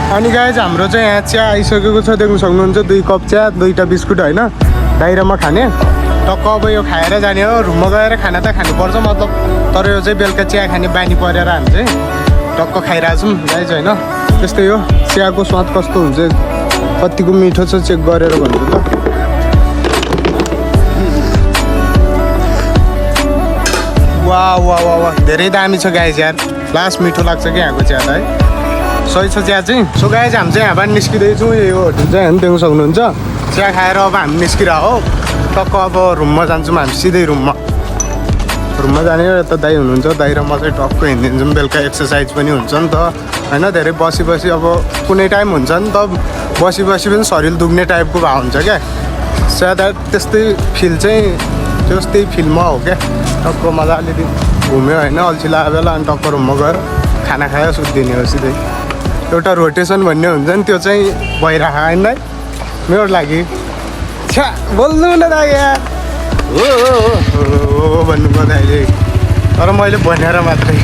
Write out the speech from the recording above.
अनि गाइज हाम्रो चाहिँ यहाँ चिया आइसकेको छ, देख्नु सक्नुहुन्छ 2 कप चिया 2टा बिस्कुट होइन, बाहिरमा खाने। टक्क अब यो खाएर जाने हो, रुममा गएर खाना त खानुपर्छ मतलब, तर यो चाहिँ बेलुका चिया खाने बानी परेर हामी चाहिँ टक्क खाइरहेको छौँ गाइज होइन। त्यस्तै हो, चियाको स्वाद कस्तो हुन्छ, कतिको मिठो छ चेक गरेर भन्छु त। वाह वाह वाह वाह, धेरै दामी छ गाइज यार, लास्ट मिठो लाग्छ कि यहाँको चिया त है, सही छ चिया चाहिँ। सो गाइज हामी चाहिँ यहाँबाट निस्किँदैछौँ, यही हो होटल चाहिँ होइन, देख्नु सक्नुहुन्छ। चिया खाएर अब हामी निस्किरहेको हो, टक्क अब रुममा जान्छौँ हामी, सिधै रुममा जाने। यता दाइ हुनुहुन्छ, दाइ र म चाहिँ टक्क हिँडिदिन्छौँ, बेलुका एक्सर्साइज पनि हुन्छ नि त होइन। धेरै बसी अब कुनै टाइम हुन्छ नि त बसी पनि शरीर दुख्ने टाइपको भए हुन्छ क्या, सायद त्यस्तै फिल चाहिँ त्यस्तै फिलमा हो क्या। टक्क मजाले घुम्यो होइन, अल्छी लागेको बेला अनि टक्क रुममा गएर खाना खायो सुत्दिने हो सिधै। एउटा रोटेसन भन्ने हुन्छ नि, त्यो चाहिँ भइरहेको होइन है मेरो लागि। छ्या बोल्नु न दाइ यार, हो भन्नु पर्दा अहिले, तर मैले भनेर मात्रै